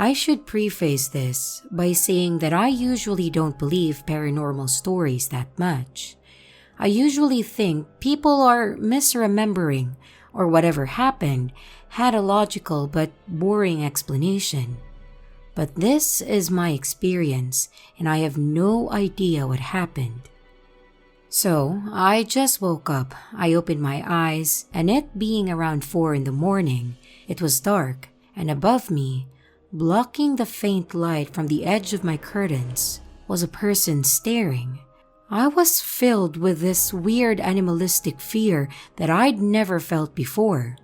I should preface this by saying that I usually don't believe paranormal stories that much. I usually think people are misremembering, or whatever happened had a logical but boring explanation. But this is my experience, and I have no idea what happened. So, I just woke up, I opened my eyes, and it being around 4 in the morning, it was dark, and above me, blocking the faint light from the edge of my curtains, was a person staring. I was filled with this weird animalistic fear that I'd never felt before.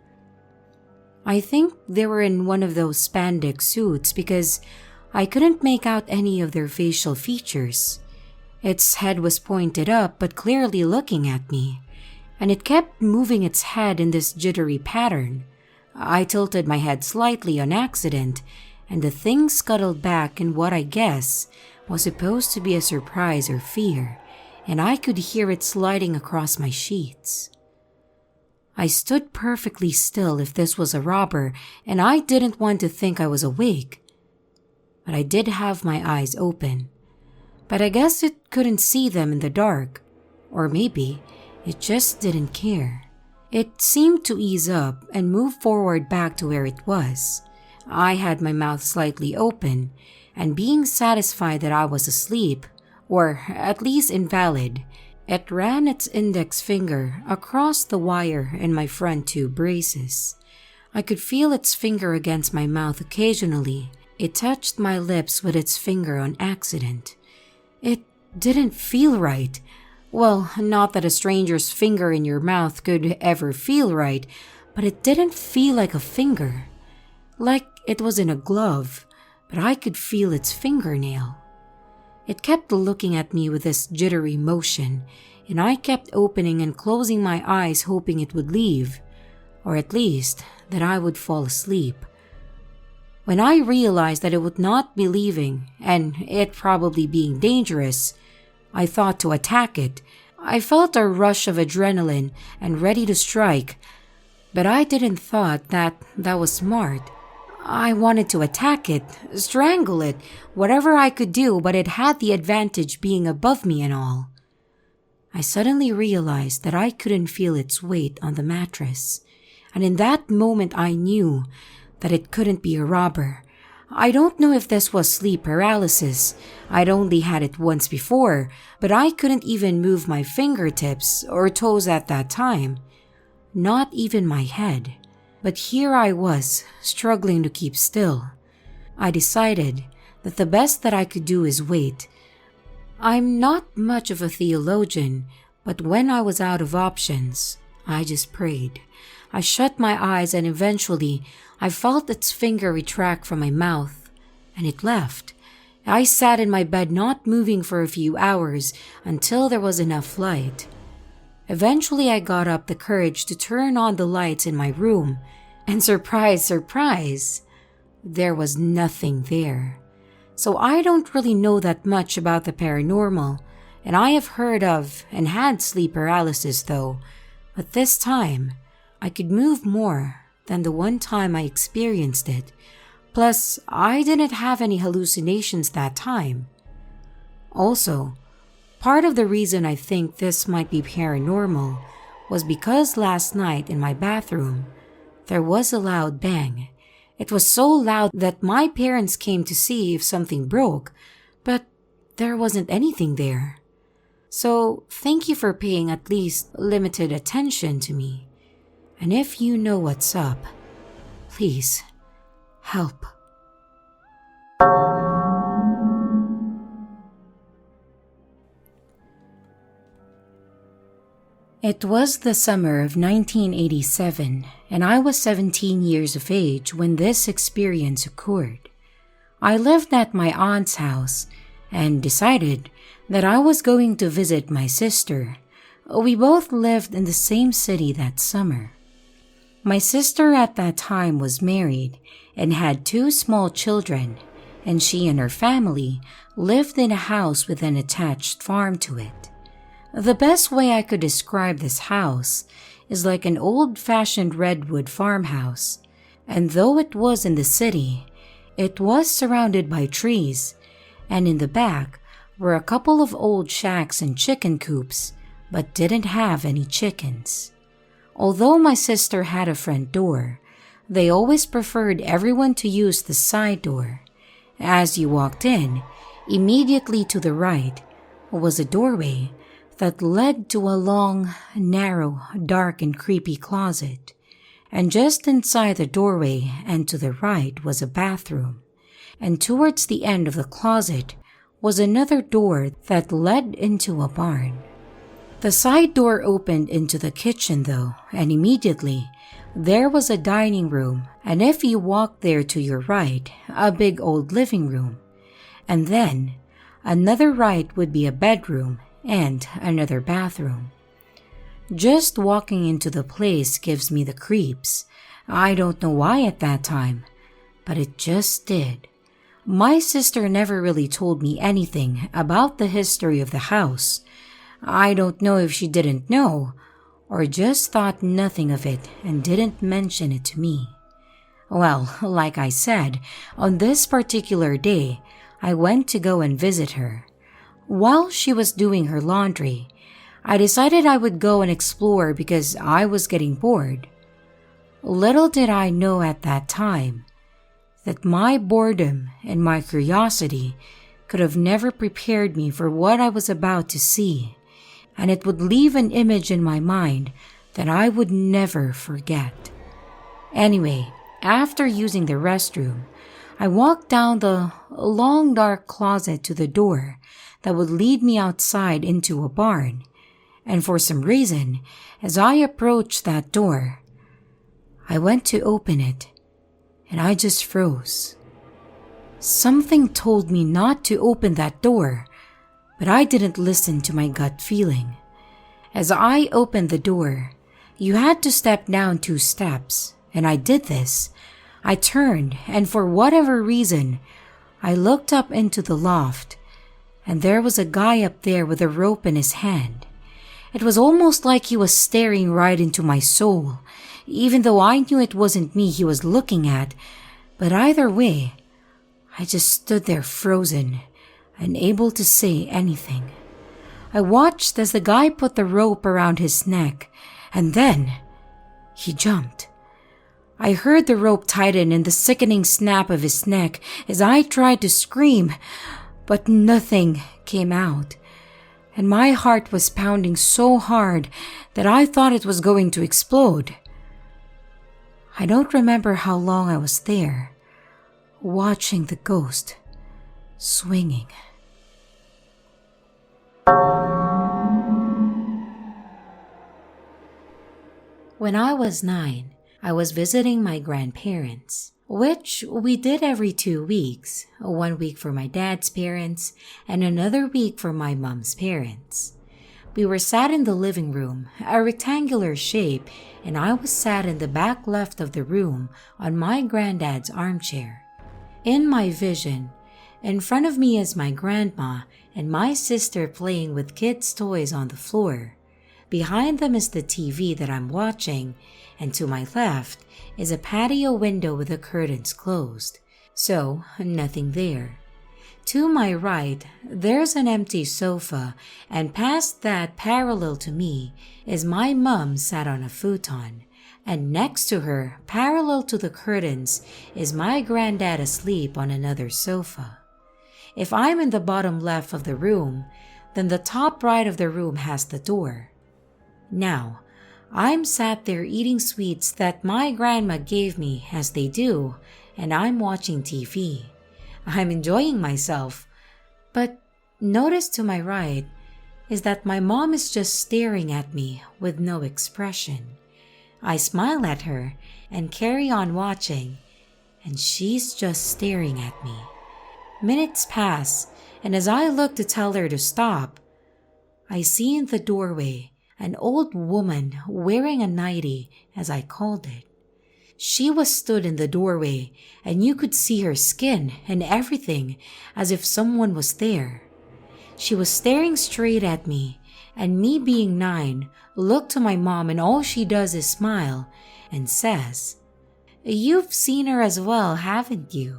I think they were in one of those spandex suits because I couldn't make out any of their facial features. Its head was pointed up but clearly looking at me, and it kept moving its head in this jittery pattern. I tilted my head slightly on accident, and the thing scuttled back in what I guess was supposed to be a surprise or fear, and I could hear it sliding across my sheets. I stood perfectly still if this was a robber, and I didn't want to think I was awake. But I did have my eyes open. But I guess it couldn't see them in the dark, or maybe it just didn't care. It seemed to ease up and move forward back to where it was. I had my mouth slightly open, and being satisfied that I was asleep, or at least invalid, it ran its index finger across the wire in my front 2 braces. I could feel its finger against my mouth occasionally. It touched my lips with its finger on accident. It didn't feel right. Well, not that a stranger's finger in your mouth could ever feel right, but it didn't feel like a finger. Like it was in a glove, but I could feel its fingernail. It kept looking at me with this jittery motion, and I kept opening and closing my eyes hoping it would leave, or at least that I would fall asleep. When I realized that it would not be leaving, and it probably being dangerous, I thought to attack it. I felt a rush of adrenaline and ready to strike, but I didn't thought that was smart. I wanted to attack it, strangle it, whatever I could do, but it had the advantage being above me and all. I suddenly realized that I couldn't feel its weight on the mattress, and in that moment I knew that it couldn't be a robber. I don't know if this was sleep paralysis. I'd only had it once before, but I couldn't even move my fingertips or toes at that time. Not even my head. But here I was, struggling to keep still. I decided that the best that I could do is wait. I'm not much of a theologian, but when I was out of options, I just prayed. I shut my eyes and eventually I felt its finger retract from my mouth, and it left. I sat in my bed not moving for a few hours until there was enough light. Eventually I got up the courage to turn on the lights in my room, and surprise, surprise, there was nothing there. So I don't really know that much about the paranormal, and I have heard of and had sleep paralysis though, but this time I could move more than the one time I experienced it. Plus, I didn't have any hallucinations that time. Also, part of the reason I think this might be paranormal was because last night in my bathroom, there was a loud bang. It was so loud that my parents came to see if something broke, but there wasn't anything there. So, thank you for paying at least limited attention to me. And if you know what's up, please help. It was the summer of 1987, and I was 17 years of age when this experience occurred. I lived at my aunt's house and decided that I was going to visit my sister. We both lived in the same city that summer. My sister at that time was married and had 2 small children, and she and her family lived in a house with an attached farm to it. The best way I could describe this house is like an old-fashioned redwood farmhouse, and though it was in the city, It was surrounded by trees, and in the back were a couple of old shacks and chicken coops, but didn't have any chickens. Although my sister had a front door, they always preferred everyone to use the side door. As you walked in, immediately to the right was a doorway that led to a long, narrow, dark, and creepy closet. And just inside the doorway and to the right was a bathroom. And towards the end of the closet was another door that led into a barn. The side door opened into the kitchen though, and immediately there was a dining room, and if you walked there to your right, a big old living room. And then another right would be a bedroom and another bathroom. Just walking into the place gives me the creeps. I don't know why at that time, but it just did. My sister never really told me anything about the history of the house. I don't know if she didn't know or just thought nothing of it and didn't mention it to me. Well, like I said, on this particular day, I went to go and visit her. While she was doing her laundry, I decided I would go and explore because I was getting bored. Little did I know at that time that my boredom and my curiosity could have never prepared me for what I was about to see, and it would leave an image in my mind that I would never forget. Anyway, after using the restroom, I walked down the long dark closet to the door that would lead me outside into a barn, and for some reason, as I approached that door, I went to open it, and I just froze. Something told me not to open that door, but I didn't listen to my gut feeling. As I opened the door, you had to step down 2 steps, and I did this. I turned, and for whatever reason, I looked up into the loft, and there was a guy up there with a rope in his hand. It was almost like he was staring right into my soul, even though I knew it wasn't me he was looking at. But either way, I just stood there frozen, unable to say anything. I watched as the guy put the rope around his neck, and then he jumped. I heard the rope tighten and the sickening snap of his neck as I tried to scream, but nothing came out. And my heart was pounding so hard that I thought it was going to explode. I don't remember how long I was there, watching the ghost swinging. When I was 9, I was visiting my grandparents, which we did every 2 weeks, 1 week for my dad's parents and another week for my mom's parents. We were sat in the living room, a rectangular shape, and I was sat in the back left of the room on my granddad's armchair. In my vision, in front of me is my grandma and my sister playing with kids' toys on the floor. Behind them is the TV that I'm watching, and to my left is a patio window with the curtains closed, so nothing there. To my right, there's an empty sofa, and past that, parallel to me, is my mom sat on a futon, and next to her, parallel to the curtains, is my granddad asleep on another sofa. If I'm in the bottom left of the room, then the top right of the room has the door. Now, I'm sat there eating sweets that my grandma gave me as they do, and I'm watching TV. I'm enjoying myself, but notice to my right is that my mom is just staring at me with no expression. I smile at her and carry on watching, and she's just staring at me. Minutes pass, and as I look to tell her to stop, I see in the doorway an old woman wearing a nightie, as I called it. She was stood in the doorway, and you could see her skin and everything as if someone was there. She was staring straight at me, and me being 9, looked to my mom and all she does is smile and says, "You've seen her as well, haven't you?"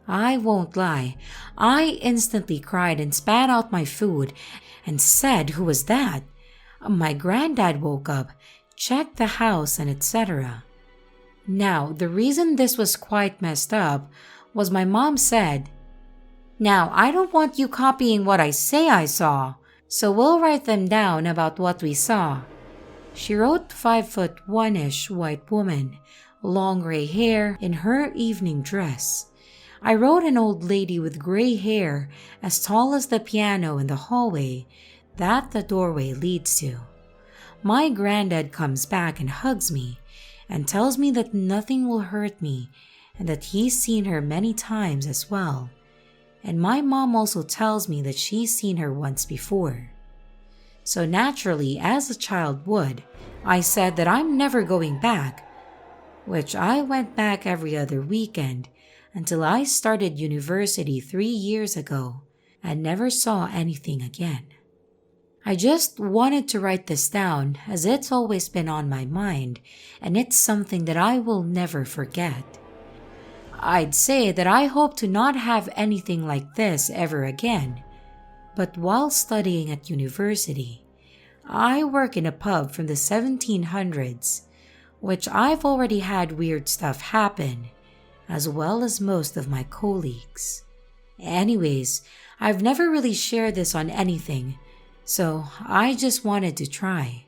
I won't lie, I instantly cried and spat out my food and said, "Who was that?" My granddad woke up, checked the house, and etc. Now, the reason this was quite messed up was my mom said, "Now, I don't want you copying what I say I saw, so we'll write them down about what we saw." She wrote 5'1" white woman, long gray hair, in her evening dress. I wrote an old lady with gray hair as tall as the piano in the hallway that the doorway leads to. My granddad comes back and hugs me and tells me that nothing will hurt me and that he's seen her many times as well. And my mom also tells me that she's seen her once before. So naturally, as a child would, I said that I'm never going back, which I went back every other weekend until I started university 3 years ago and never saw anything again. I just wanted to write this down as it's always been on my mind and it's something that I will never forget. I'd say that I hope to not have anything like this ever again, but while studying at university, I work in a pub from the 1700s, which I've already had weird stuff happen, as well as most of my colleagues. Anyways, I've never really shared this on anything, so I just wanted to try.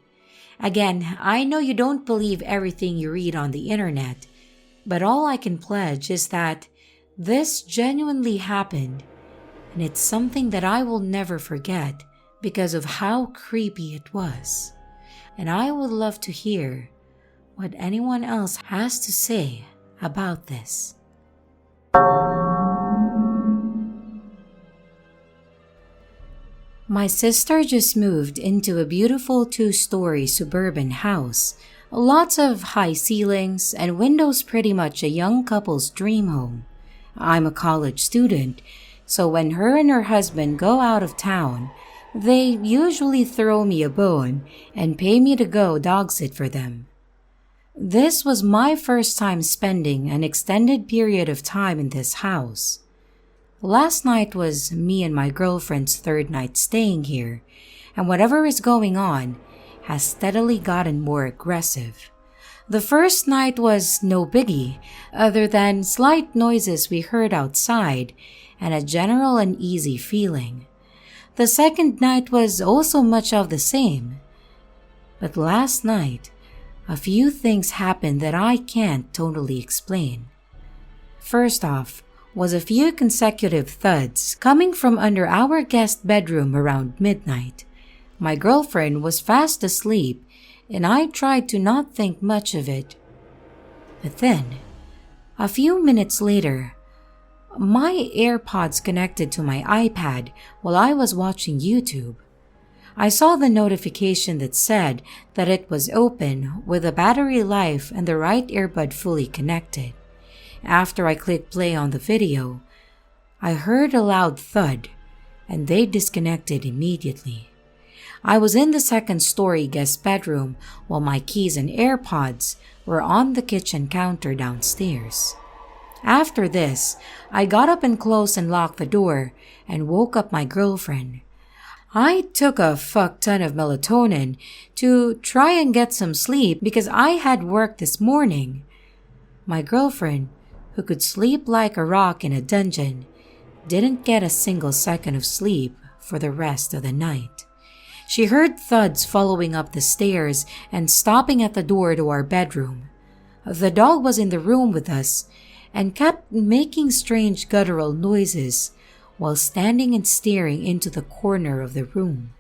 Again, I know you don't believe everything you read on the internet, but all I can pledge is that this genuinely happened, and it's something that I will never forget because of how creepy it was. And I would love to hear what anyone else has to say about this. My sister just moved into a beautiful 2-story suburban house. Lots of high ceilings and windows, pretty much a young couple's dream home. I'm a college student, so when her and her husband go out of town, they usually throw me a bone and pay me to go dog sit for them. This was my first time spending an extended period of time in this house. Last night was me and my girlfriend's third night staying here, and whatever is going on has steadily gotten more aggressive. The first night was no biggie, other than slight noises we heard outside and a general uneasy feeling. The second night was also much of the same. But last night, a few things happened that I can't totally explain. First off, was a few consecutive thuds coming from under our guest bedroom around midnight. My girlfriend was fast asleep, and I tried to not think much of it. But then, a few minutes later, my AirPods connected to my iPad while I was watching YouTube. I saw the notification that said that it was open with the battery life and the right earbud fully connected. After I clicked play on the video, I heard a loud thud, and they disconnected immediately. I was in the second-story guest bedroom while my keys and AirPods were on the kitchen counter downstairs. After this, I got up and closed and locked the door and woke up my girlfriend. I took a fuck ton of melatonin to try and get some sleep because I had work this morning. My girlfriend, who could sleep like a rock in a dungeon, didn't get a single second of sleep for the rest of the night. She heard thuds following up the stairs and stopping at the door to our bedroom. The dog was in the room with us and kept making strange guttural noises while standing and staring into the corner of the room.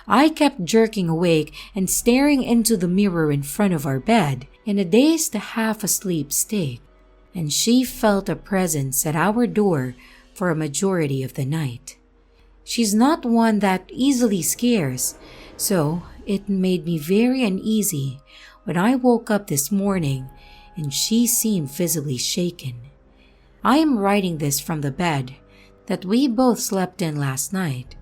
I kept jerking awake and staring into the mirror in front of our bed in a dazed half-asleep state, and she felt a presence at our door for a majority of the night. She's not one that easily scares, so it made me very uneasy when I woke up this morning and she seemed visibly shaken. I am writing this from the bed that we both slept in last night.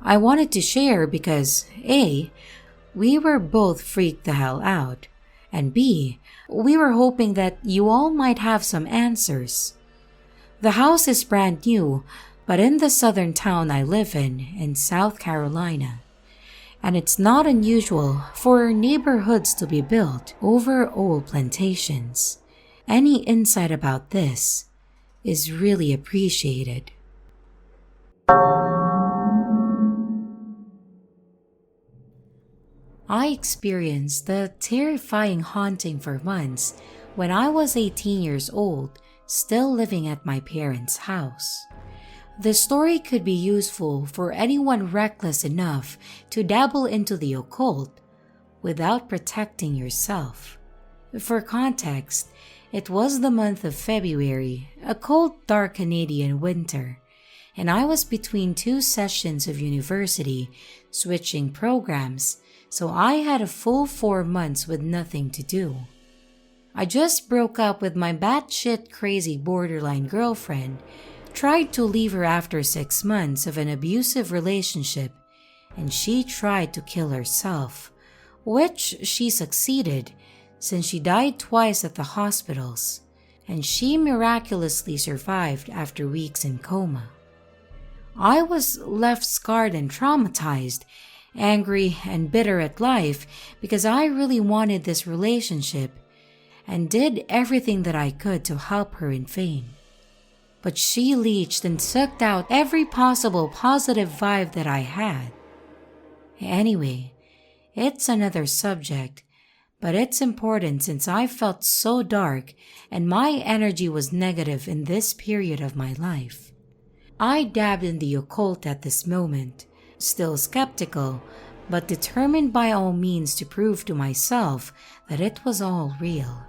I wanted to share because A, we were both freaked the hell out, and B, we were hoping that you all might have some answers. The house is brand new, but in the southern town I live in South Carolina. And it's not unusual for neighborhoods to be built over old plantations. Any insight about this is really appreciated. I experienced the terrifying haunting for months when I was 18 years old, still living at my parents' house. The story could be useful for anyone reckless enough to dabble into the occult without protecting yourself. For context, it was the month of February, a cold, dark Canadian winter, and I was between 2 sessions of university, switching programs, so I had a full 4 months with nothing to do. I just broke up with my batshit crazy borderline girlfriend, tried to leave her after 6 months of an abusive relationship, and she tried to kill herself, which she succeeded since she died twice at the hospitals, and she miraculously survived after weeks in coma. I was left scarred and traumatized, angry and bitter at life because I really wanted this relationship and did everything that I could to help her in vain. But she leached and sucked out every possible positive vibe that I had. Anyway, it's another subject, but it's important since I felt so dark and my energy was negative in this period of my life. I dabbed in the occult at this moment, still skeptical, but determined by all means to prove to myself that it was all real.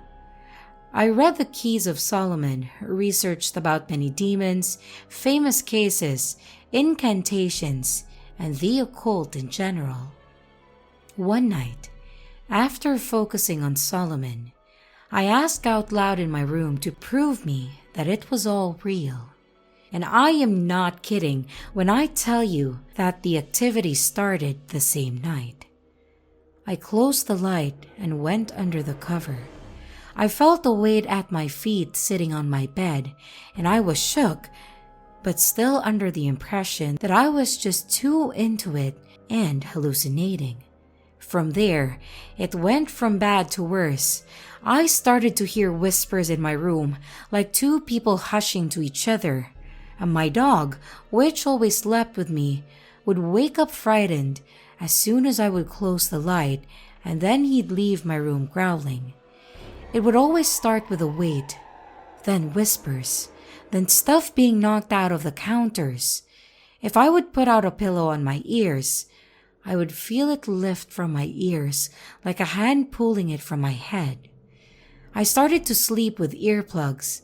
I read the Keys of Solomon, researched about many demons, famous cases, incantations, and the occult in general. One night, after focusing on Solomon, I asked out loud in my room to prove me that it was all real. And I am not kidding when I tell you that the activity started the same night. I closed the light and went under the cover. I felt a weight at my feet sitting on my bed, and I was shook, but still under the impression that I was just too into it and hallucinating. From there, it went from bad to worse. I started to hear whispers in my room, like 2 people hushing to each other. And my dog, which always slept with me, would wake up frightened as soon as I would close the light, and then he'd leave my room growling. It would always start with a weight, then whispers, then stuff being knocked out of the counters. If I would put out a pillow on my ears, I would feel it lift from my ears like a hand pulling it from my head. I started to sleep with earplugs,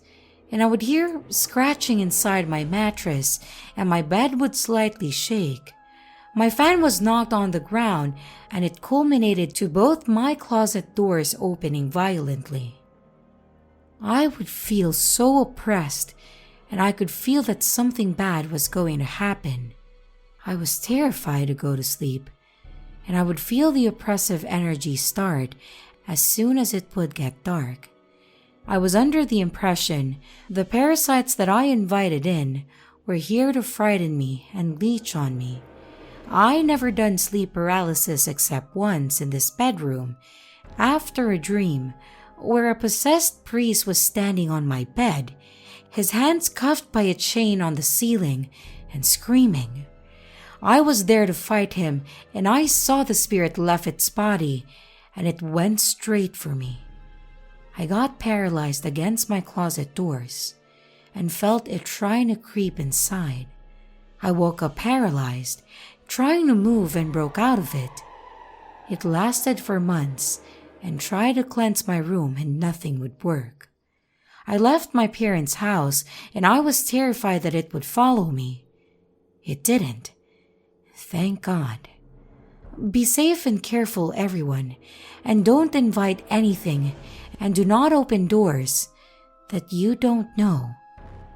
and I would hear scratching inside my mattress, and my bed would slightly shake. My fan was knocked on the ground, and it culminated to both my closet doors opening violently. I would feel so oppressed, and I could feel that something bad was going to happen. I was terrified to go to sleep, and I would feel the oppressive energy start as soon as it would get dark. I was under the impression the parasites that I invited in were here to frighten me and leech on me. I never done sleep paralysis except once in this bedroom, after a dream where a possessed priest was standing on my bed, his hands cuffed by a chain on the ceiling and screaming. I was there to fight him, and I saw the spirit left its body and it went straight for me. I got paralyzed against my closet doors and felt it trying to creep inside. I woke up paralyzed, trying to move, and broke out of it. It lasted for months and tried to cleanse my room and nothing would work. I left my parents' house and I was terrified that it would follow me. It didn't. Thank God. Be safe and careful, everyone, and don't invite anything, and do not open doors that you don't know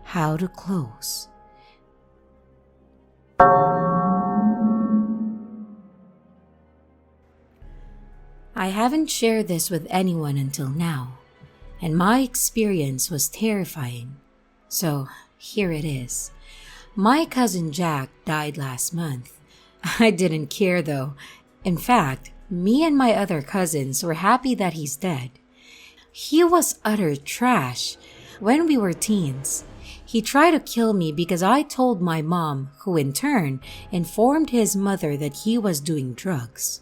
how to close. I haven't shared this with anyone until now, and my experience was terrifying, So, here it is. My cousin Jack died last month. I didn't care though. In fact, me and my other cousins were happy that he's dead. He was utter trash. When we were teens, he tried to kill me because I told my mom, who in turn informed his mother that he was doing drugs.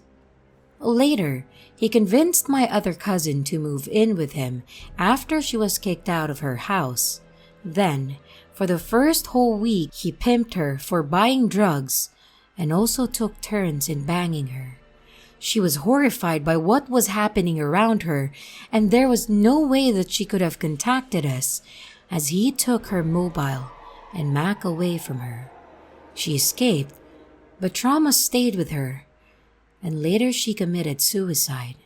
Later, he convinced my other cousin to move in with him after she was kicked out of her house. Then, for the first whole week, he pimped her for buying drugs and also took turns in banging her. She was horrified by what was happening around her, and there was no way that she could have contacted us, as he took her mobile and Mac away from her. She escaped, but trauma stayed with her, and later she committed suicide.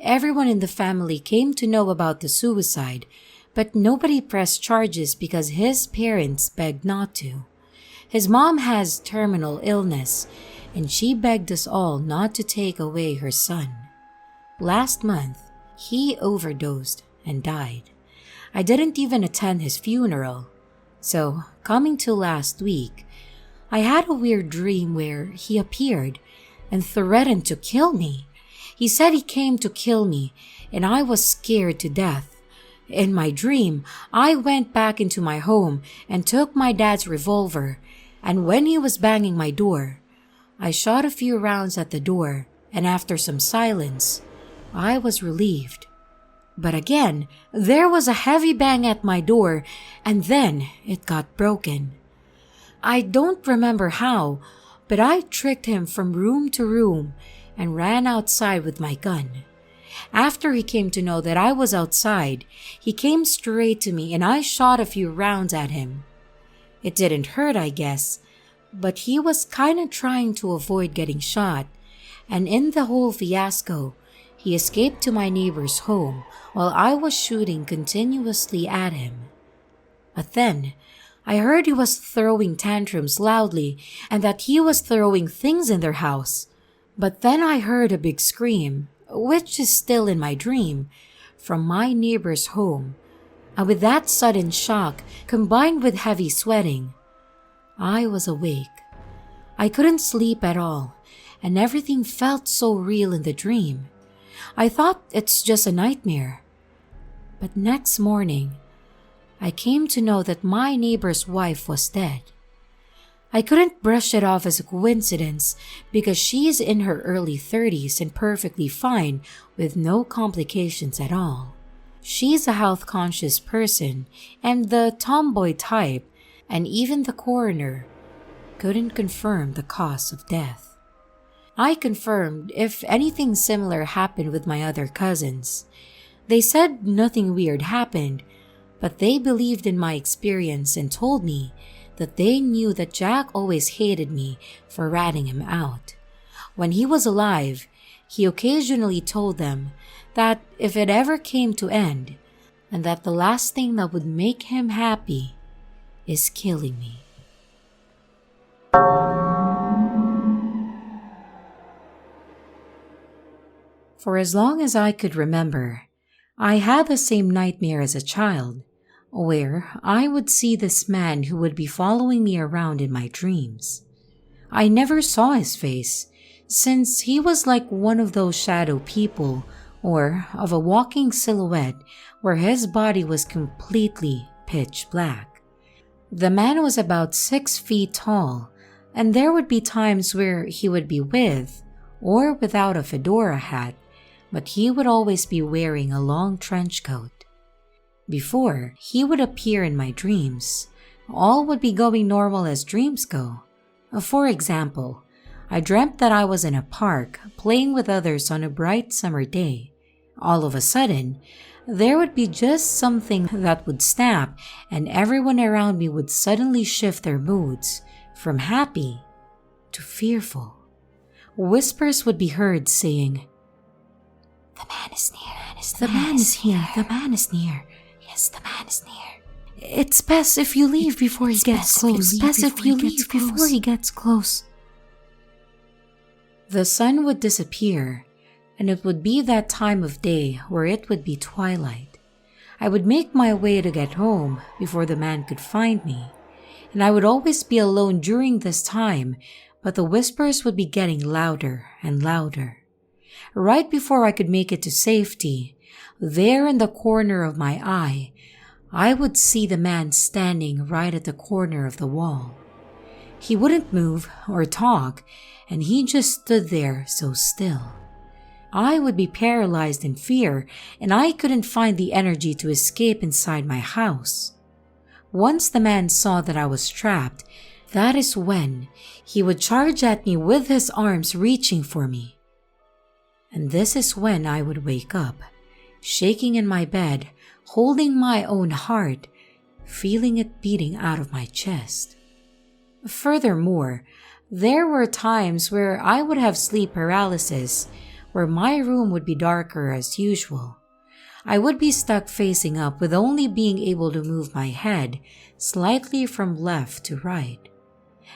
Everyone in the family came to know about the suicide, but nobody pressed charges because his parents begged not to. His mom has terminal illness, and she begged us all not to take away her son. Last month, he overdosed and died. I didn't even attend his funeral. So, coming to last week, I had a weird dream where he appeared and threatened to kill me. He said he came to kill me, and I was scared to death. In my dream, I went back into my home and took my dad's revolver, and when he was banging my door, I shot a few rounds at the door, and after some silence, I was relieved. But again, there was a heavy bang at my door, and then it got broken. I don't remember how, but I tricked him from room to room and ran outside with my gun. After he came to know that I was outside, he came straight to me and I shot a few rounds at him. It didn't hurt, I guess, but he was kinda trying to avoid getting shot, and in the whole fiasco, he escaped to my neighbor's home while I was shooting continuously at him. But then, I heard he was throwing tantrums loudly and that he was throwing things in their house. But then I heard a big scream, which is still in my dream, from my neighbor's home. And with that sudden shock, combined with heavy sweating, I was awake. I couldn't sleep at all, and everything felt so real in the dream. I thought it's just a nightmare. But next morning, I came to know that my neighbor's wife was dead. I couldn't brush it off as a coincidence because she's in her early 30s and perfectly fine with no complications at all. She's a health-conscious person and the tomboy type, and even the coroner couldn't confirm the cause of death. I confirmed if anything similar happened with my other cousins. They said nothing weird happened, but they believed in my experience and told me that they knew that Jack always hated me for ratting him out. When he was alive, he occasionally told them that if it ever came to end, and that the last thing that would make him happy is killing me. For as long as I could remember, I had the same nightmare as a child, where I would see this man who would be following me around in my dreams. I never saw his face, since he was like one of those shadow people, or of a walking silhouette where his body was completely pitch black. The man was about 6 feet tall, and there would be times where he would be with or without a fedora hat, but he would always be wearing a long trench coat. Before he would appear in my dreams, all would be going normal as dreams go. For example, I dreamt that I was in a park playing with others on a bright summer day. All of a sudden, there would be just something that would snap and everyone around me would suddenly shift their moods from happy to fearful. Whispers would be heard saying, "The man is near. The man is here. The man is near. Yes, the man is near. It's best if you leave before he gets close. Best if you leave before he gets close." The sun would disappear, and it would be that time of day where it would be twilight. I would make my way to get home before the man could find me, and I would always be alone during this time, but the whispers would be getting louder and louder. Right before I could make it to safety, there in the corner of my eye, I would see the man standing right at the corner of the wall. He wouldn't move or talk, and he just stood there so still. I would be paralyzed in fear, and I couldn't find the energy to escape inside my house. Once the man saw that I was trapped, that is when he would charge at me with his arms reaching for me. And this is when I would wake up, shaking in my bed, holding my own heart, feeling it beating out of my chest. Furthermore, there were times where I would have sleep paralysis, where my room would be darker as usual. I would be stuck facing up with only being able to move my head slightly from left to right.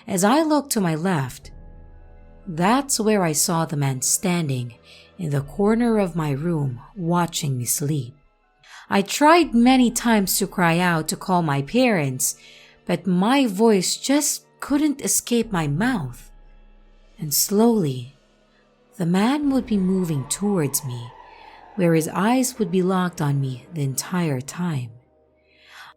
As I looked to my left, that's where I saw the man standing in the corner of my room watching me sleep. I tried many times to cry out to call my parents, but my voice just couldn't escape my mouth. And slowly, the man would be moving towards me, where his eyes would be locked on me the entire time.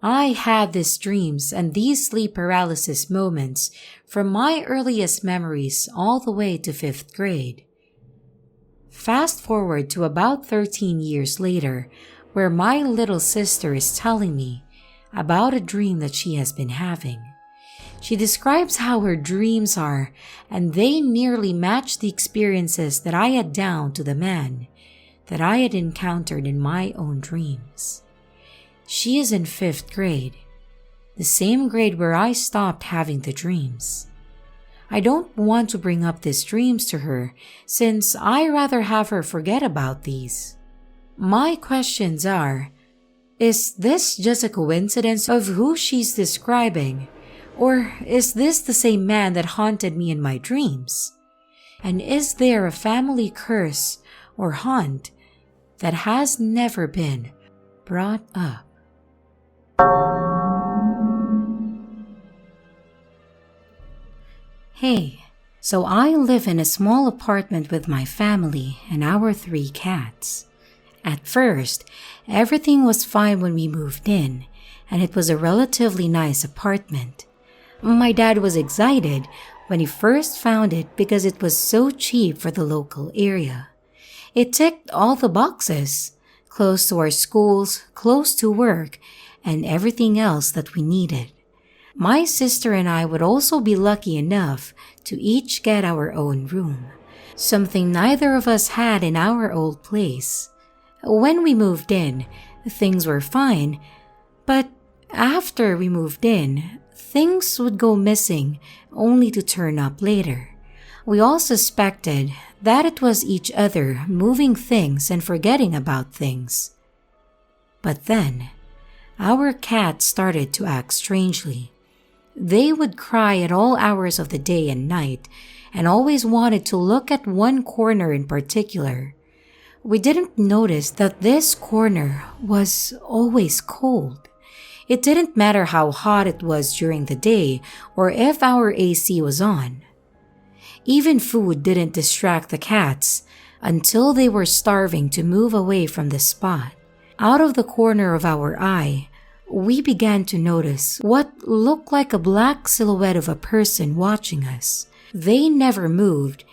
I had these dreams and these sleep paralysis moments from my earliest memories all the way to 5th grade. Fast forward to about 13 years later, where my little sister is telling me about a dream that she has been having. She describes how her dreams are, and they nearly match the experiences that I had down to the man that I had encountered in my own dreams. She is in 5th grade, the same grade where I stopped having the dreams. I don't want to bring up these dreams to her since I rather have her forget about these. My questions are, is this just a coincidence of who she's describing? Or is this the same man that haunted me in my dreams? And is there a family curse or haunt that has never been brought up? Hey, so I live in a small apartment with my family and our 3 cats. At first, everything was fine when we moved in, and it was a relatively nice apartment. My dad was excited when he first found it because it was so cheap for the local area. It ticked all the boxes, close to our schools, close to work, and everything else that we needed. My sister and I would also be lucky enough to each get our own room, something neither of us had in our old place. When we moved in, things were fine, but after we moved in, things would go missing only to turn up later. We all suspected that it was each other moving things and forgetting about things. But then, our cats started to act strangely. They would cry at all hours of the day and night and always wanted to look at one corner in particular. We didn't notice that this corner was always cold. It didn't matter how hot it was during the day or if our AC was on. Even food didn't distract the cats until they were starving to move away from the spot. Out of the corner of our eye, we began to notice what looked like a black silhouette of a person watching us. They never moved,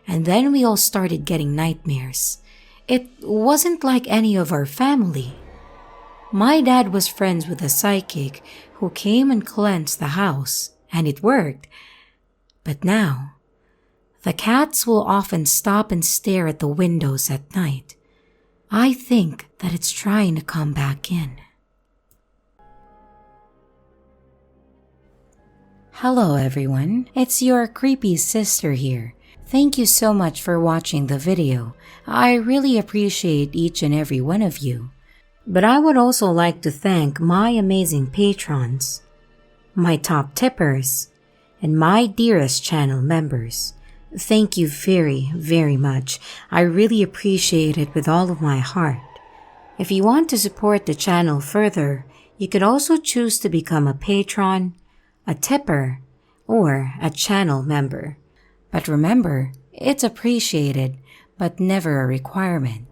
and then we all started getting nightmares. It wasn't like any of our family. My dad was friends with a psychic who came and cleansed the house, and it worked. But now, the cats will often stop and stare at the windows at night. I think that it's trying to come back in. Hello everyone, it's your creepy sister here. Thank you so much for watching the video. I really appreciate each and every one of you. But I would also like to thank my amazing patrons, my top tippers, and my dearest channel members. Thank you very, very much. I really appreciate it with all of my heart. If you want to support the channel further, you could also choose to become a patron, a tipper, or a channel member. But remember, it's appreciated, but never a requirement.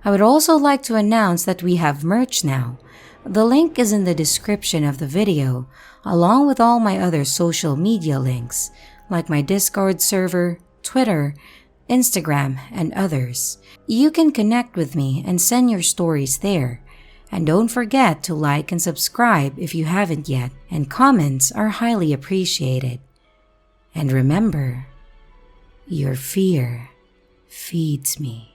I would also like to announce that we have merch now. The link is in the description of the video, along with all my other social media links, like my Discord server, Twitter, Instagram, and others. You can connect with me and send your stories there. And don't forget to like and subscribe if you haven't yet, and comments are highly appreciated. And remember, your fear feeds me.